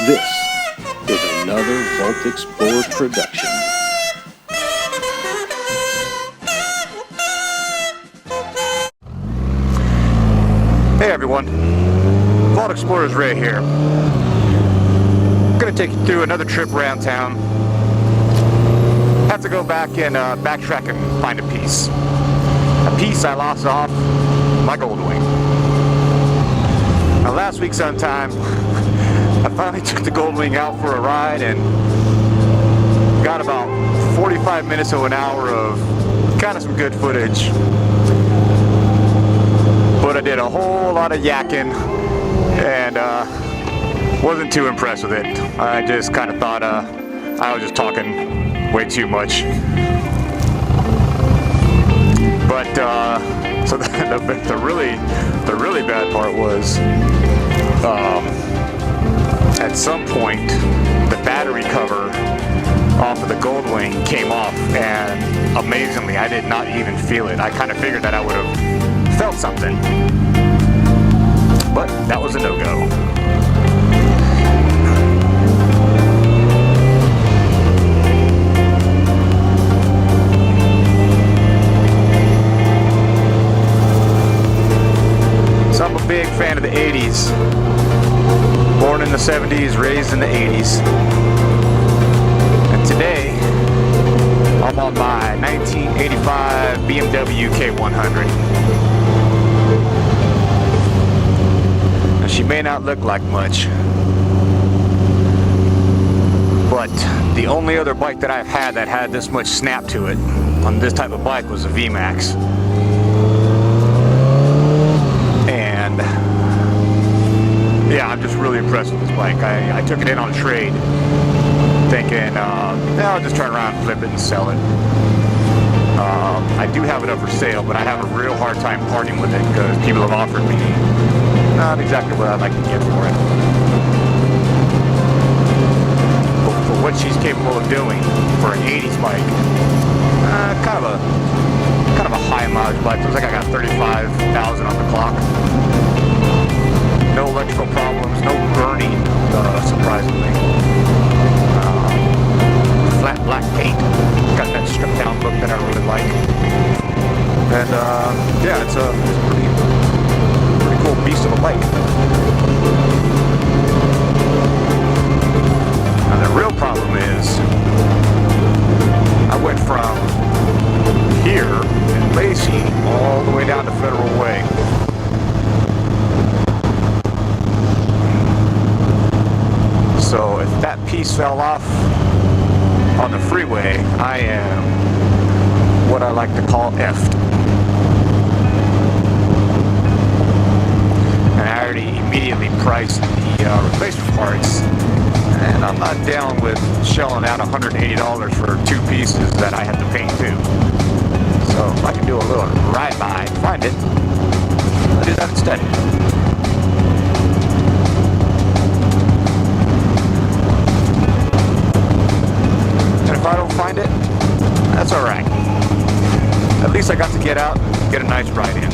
This is another Vault Explorer production. Hey everyone, Vault Explorer's Ray here. I'm gonna take you through another trip around town. Have to go back and backtrack and find a piece. A piece I lost off my Goldwing. Now last week sometime, I finally took the Goldwing out for a ride and got about 45 minutes to an hour of kind of some good footage. But I did a whole lot of yakking and wasn't too impressed with it. I just kind of thought I was just talking way too much. But so the really bad part was at some point the battery cover off of the Goldwing came off, and amazingly I did not even feel it. I kind of figured that I would have felt something, but that was a no-go. So I'm a big fan of the 80s. Born in the 70s, raised in the 80s. And today, I'm on my 1985 BMW K100. Now, she may not look like much, but the only other bike that I've had that had this much snap to it on this type of bike was a VMAX. And yeah, I'm just really impressed with this bike. I took it in on trade, thinking, I'll just turn around, flip it, and sell it. I do have it up for sale, but I have a real hard time parting with it because people have offered me not exactly what I'd like to get for it. But for what she's capable of doing for an 80s bike, kind of a high mileage bike. Looks like I got 35,000 on the clock. No electrical problems, no burning, surprisingly. Flat black paint, got that stripped down look that I really like. And yeah, it's a pretty cool beast of a bike. Now the real problem is, I went from here in Lacey all the way down to Federal Way. So if that piece fell off on the freeway, I am what I like to call effed. And I already immediately priced the replacement parts, and I'm not down with shelling out $180 for two pieces that I have to paint too. So if I can do a little ride-by and find it, I'll do that instead. If I don't find it, that's alright. At least I got to get out and get a nice ride in.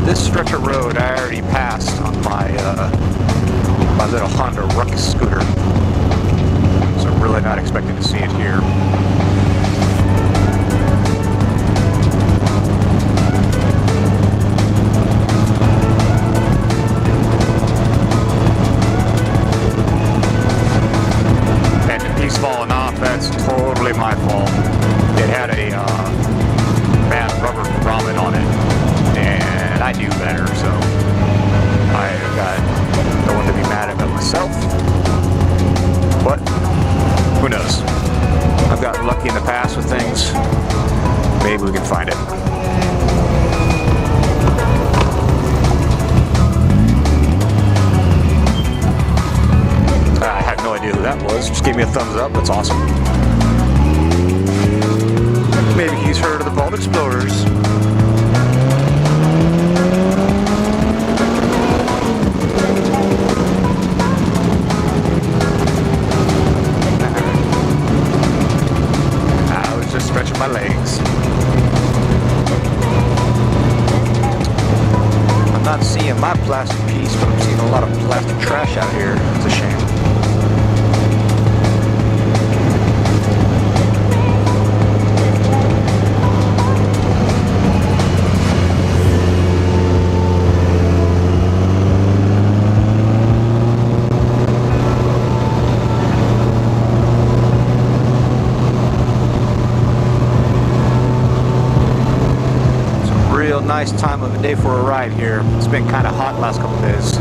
This stretch of road I already passed on my my little Honda Ruckus scooter. So I'm really not expecting to see it here. Falling off, that's totally my fault. It had a bad rubber grommet on it, and I knew better, so I got no one to be mad at but myself. But who knows? I've gotten lucky in the past with things. Maybe we can find it. I had no idea who that was. Just gave me a thumbs up. That's awesome. Maybe he's heard of the Vault Explorers. I was just stretching my legs. I'm not seeing my plastic piece, but I'm seeing a lot of plastic trash out here. It's a shame. Nice time of the day for a ride here. It's been kind of hot last couple days.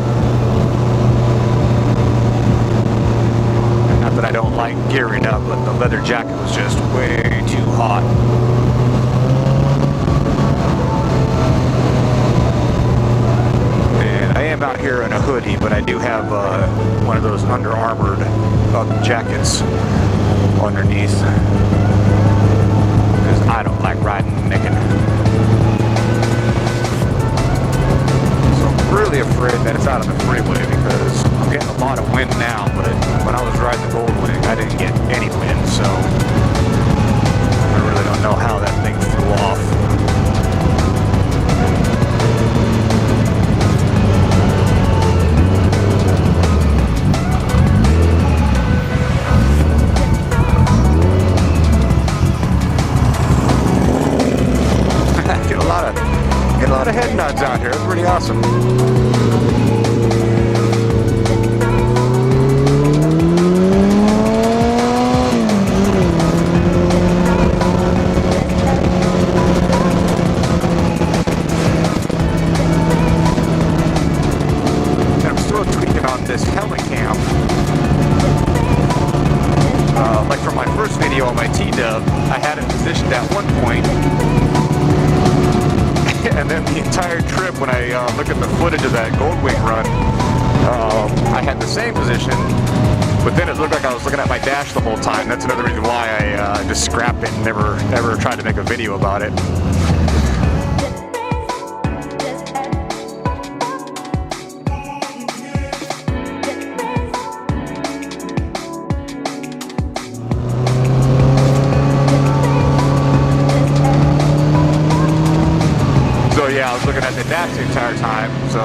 Not that I don't like gearing up, but the leather jacket was just way too hot. And I am out here in a hoodie, but I do have one of those Under Armour jackets underneath, because I don't like riding naked. Really afraid that it's out on the freeway because I'm getting a lot of wind now, but when I was riding the Goldwing, I didn't get any wind, so I really don't know how that thing flew off. Get a lot of head nods out here. It's pretty awesome. And I'm still tweaking on this helicam. Like from my first video on my T-Dub, I had it positioned at one point. And then the entire trip, when I look at the footage of that Goldwing run, I had the same position, but then it looked like I was looking at my dash the whole time. That's another reason why I just scrapped it and never tried to make a video about it. Yeah, I was looking at the dash the entire time, so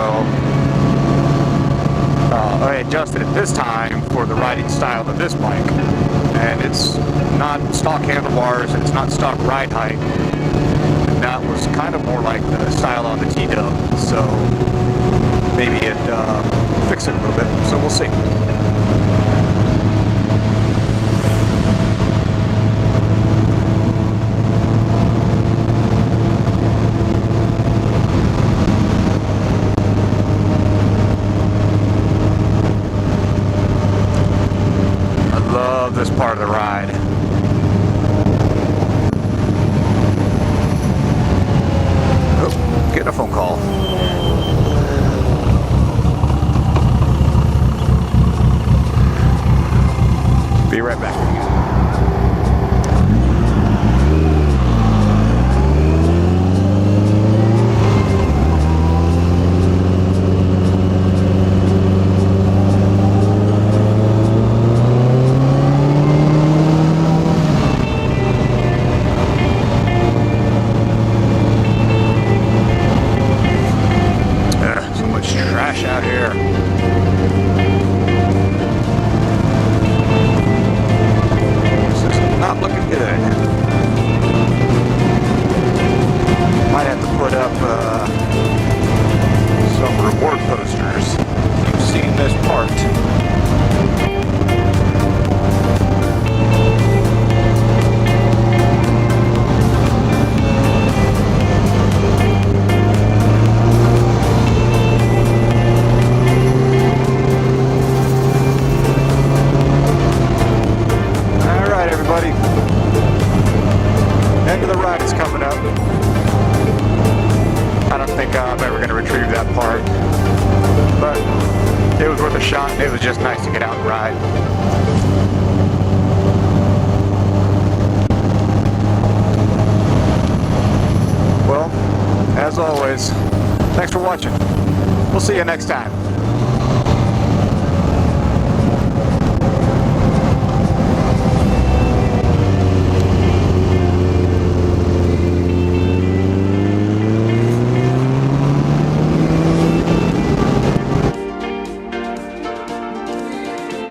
I adjusted it this time for the riding style of this bike. And it's not stock handlebars, and it's not stock ride height. And that was kind of more like the style on the T-Dub, so maybe it fixed it a little bit, so we'll see. This part of the ride. Oh, getting a phone call. Be right back. Out here. This is not looking good. Might have to put up some reward posters. You've seen this part. End of the ride is coming up. I don't think I'm ever going to retrieve that part, but it was worth a shot. It was just nice to get out and ride. Well, as always, thanks for watching. We'll see you next time.